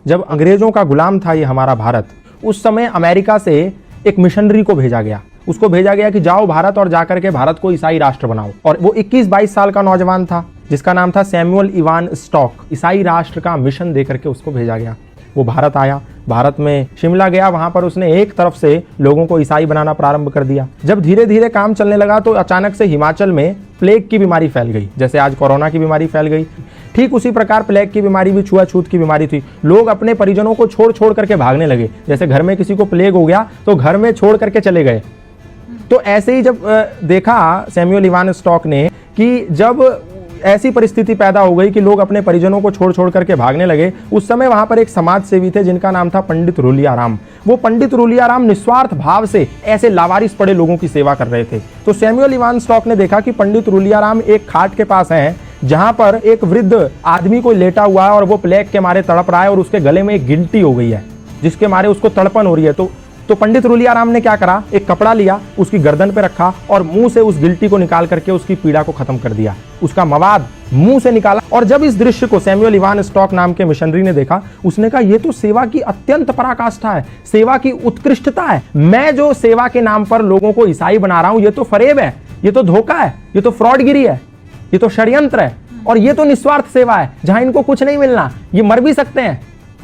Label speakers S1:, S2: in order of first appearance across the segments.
S1: जब अंग्रेजों का गुलाम था ये हमारा भारत, उस समय अमेरिका से एक मिशनरी को भेजा गया। उसको भेजा गया कि जाओ भारत और जाकर के भारत को ईसाई राष्ट्र बनाओ। और वो 21-22 साल का नौजवान था जिसका नाम था सैमुअल इवान स्टॉक। ईसाई राष्ट्र का मिशन देकर के उसको भेजा गया। वो भारत आया, भारत में शिमला गया, वहां पर उसने एक तरफ से लोगों को ईसाई बनाना प्रारंभ कर दिया। जब धीरे धीरे काम चलने लगा तो अचानक से हिमाचल में प्लेग की बीमारी फैल गई। जैसे आज कोरोना की बीमारी फैल गई, ठीक उसी प्रकार प्लेग की बीमारी भी छुआछूत की बीमारी थी। लोग अपने परिजनों को छोड़ छोड़ करके भागने लगे। जैसे घर में किसी को प्लेग हो गया तो घर में छोड़ करके चले गए। तो ऐसे ही जब देखा सैमुअल इवान स्टॉक ने कि जब ऐसी परिस्थिति पैदा हो गई कि लोग अपने परिजनों को छोड़ छोड़ करके भागने लगे, उस समय वहां पर एक समाज सेवी थे जिनका नाम था पंडित रूलियाराम। वो पंडित रूलियाराम निस्वार्थ भाव से ऐसे लावारिस पड़े लोगों की सेवा कर रहे थे। तो सैमुअल इवान स्टॉक ने देखा कि पंडित रूलियाराम एक खाट के पास हैं जहां पर एक वृद्ध आदमी को लेटा हुआ है और वो प्लेग के मारे तड़प रहा है और उसके गले में एक गिल्टी हो गई है जिसके मारे उसको तड़पन हो रही है। तो पंडित रूलियाराम ने क्या करा, एक कपड़ा लिया, उसकी गर्दन पे रखा और मुंह से उस गिल्टी को निकाल करके उसकी पीड़ा को खत्म कर दिया। उसका मवाद मुंह से निकाला। और जब इस दृश्य को सैमुअल इवान स्टॉक नाम के मिशनरी ने देखा, उसने कहा ये तो सेवा की अत्यंत पराकाष्ठा है, सेवा की उत्कृष्टता है। मैं जो सेवा के नाम पर लोगों को ईसाई बना रहा हूं, ये तो फरेब है, ये तो धोखा है, ये तो फ्रॉडगिरी है, ये तो षड्यंत्र है और ये तो निस्वार्थ सेवा है जहां इनको कुछ नहीं मिलना, ये मर भी सकते हैं,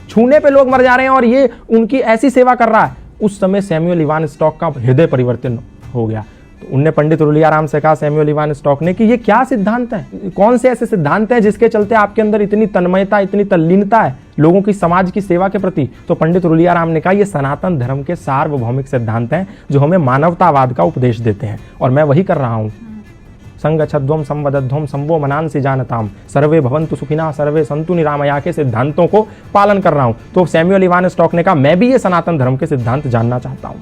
S1: छूने पे लोग मर जा रहे हैं और ये उनकी ऐसी सेवा कर रहा है। उस समय सैमुअल इवान स्टॉक का हृदय परिवर्तन हो गया। तो उनने पंडित रूलियाराम से कहा, सैमुअल इवान स्टॉक ने, कि ये क्या सिद्धांत है, कौन से ऐसे सिद्धांत हैं जिसके चलते आपके अंदर इतनी तन्मयता, इतनी तल्लीनता है लोगों की समाज की सेवा के प्रति। तो पंडित रूलियाराम ने कहा, ये सनातन धर्म के सार्वभौमिक सिद्धांत हैं जो हमें मानवतावाद का उपदेश देते हैं और मैं वही कर रहा हूं। संगच्छध्वम संवदध्वम संवो मनांसि जानताम सर्वे भवन्तु सुखिना सर्वे संतु निरामया के सिद्धांतों को पालन कर रहा हूं। तो सैमुअल इवान स्टॉक ने कहा, मैं भी ये सनातन धर्म के सिद्धांत जानना चाहता हूं।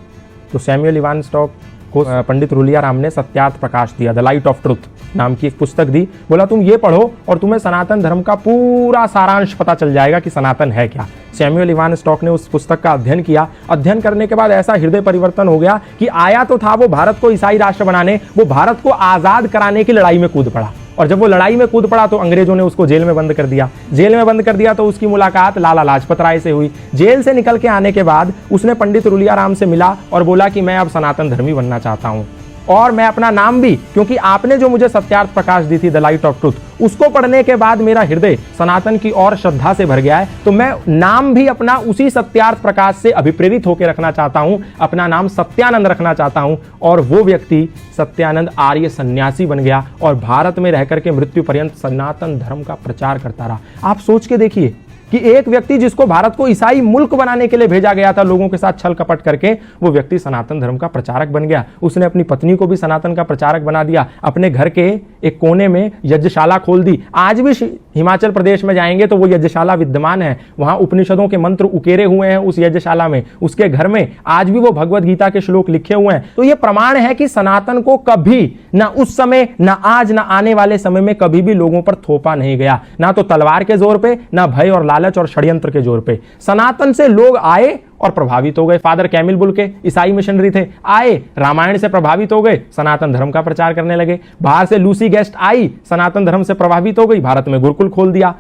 S1: तो सैमुअल इवान स्टॉक को पंडित रूलियाराम ने सत्यार्थ प्रकाश दिया, द लाइट ऑफ ट्रुथ नाम की एक पुस्तक दी। बोला तुम ये पढ़ो और तुम्हें सनातन धर्म का पूरा सारांश पता चल जाएगा कि सनातन है क्या। सैमुअल इवान स्टॉक ने उस पुस्तक का अध्ययन किया। अध्ययन करने के बाद ऐसा हृदय परिवर्तन हो गया कि आया तो था वो भारत को ईसाई राष्ट्र बनाने, वो भारत को आजाद कराने की लड़ाई में कूद पड़ा। और जब वो लड़ाई में कूद पड़ा तो अंग्रेजों ने उसको जेल में बंद कर दिया। जेल में बंद कर दिया तो उसकी मुलाकात लाला लाजपत राय से हुई। जेल से निकल के आने के बाद उसने पंडित रूलियाराम से मिला और बोला कि मैं अब सनातन धर्मी बनना चाहता हूं और मैं अपना नाम भी, क्योंकि आपने जो मुझे सत्यार्थ प्रकाश दी थी, द लाइट ऑफ ट्रुथ, उसको पढ़ने के बाद मेरा हृदय सनातन की और श्रद्धा से भर गया है। तो मैं नाम भी अपना उसी सत्यार्थ प्रकाश से अभिप्रेरित होकर रखना चाहता हूं। अपना नाम सत्यानंद रखना चाहता हूं। और वो व्यक्ति सत्यानंद आर्य सन्यासी बन गया और भारत में रहकर के मृत्यु पर्यंत सनातन धर्म का प्रचार करता रहा। आप सोच के देखिए कि एक व्यक्ति जिसको भारत को ईसाई मुल्क बनाने के लिए भेजा गया था, लोगों के साथ छल कपट करके, वो व्यक्ति सनातन धर्म का प्रचारक बन गया। उसने अपनी पत्नी को भी सनातन का प्रचारक बना दिया। अपने घर के एक कोने में यज्ञशाला खोल दी। आज भी हिमाचल प्रदेश में जाएंगे तो वो यज्ञशाला विद्यमान है। वहां उपनिषदों के मंत्र उकेरे हुए हैं उस यज्ञशाला में। उसके घर में आज भी वो भगवत गीता के श्लोक लिखे हुए हैं। तो ये प्रमाण है कि सनातन को कभी ना उस समय, ना आज, ना आने वाले समय में कभी भी लोगों पर थोपा नहीं गया। ना तो तलवार के जोर पे, ना भय और लालच और षड्यंत्र के जोर पे। सनातन से लोग आए और प्रभावित हो गए। फादर कैमिल बुल के ईसाई मिशनरी थे, आए, रामायण से प्रभावित हो गए, सनातन धर्म का प्रचार करने लगे। बाहर से लूसी गेस्ट आई, सनातन धर्म से प्रभावित हो गई, भारत में गुरुकुल खोल दिया।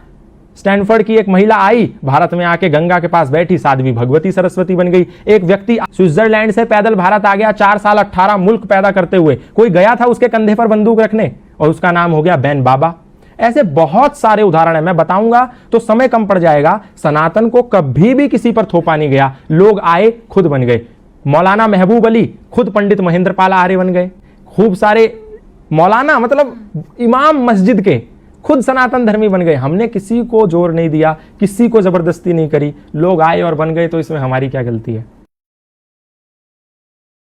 S1: स्टैनफोर्ड की एक महिला आई, भारत में आके गंगा के पास बैठी, साध्वी भगवती सरस्वती बन गई। एक व्यक्ति स्विट्जरलैंड से पैदल भारत आ गया, 4 साल 18 मुल्क पैदा करते हुए। कोई गया था उसके कंधे पर बंदूक रखने और उसका नाम हो गया बैन बाबा। ऐसे बहुत सारे उदाहरण है, मैं बताऊंगा तो समय कम पड़ जाएगा। सनातन को कभी भी किसी पर थोपा नहीं गया। लोग आए, खुद बन गए। मौलाना महबूब अली खुद पंडित महेंद्र पाल आर्य बन गए। खूब सारे मौलाना, मतलब इमाम मस्जिद के, खुद सनातन धर्मी बन गए। हमने किसी को जोर नहीं दिया, किसी को जबरदस्ती नहीं करी, लोग आए और बन गए। तो इसमें हमारी क्या गलती है?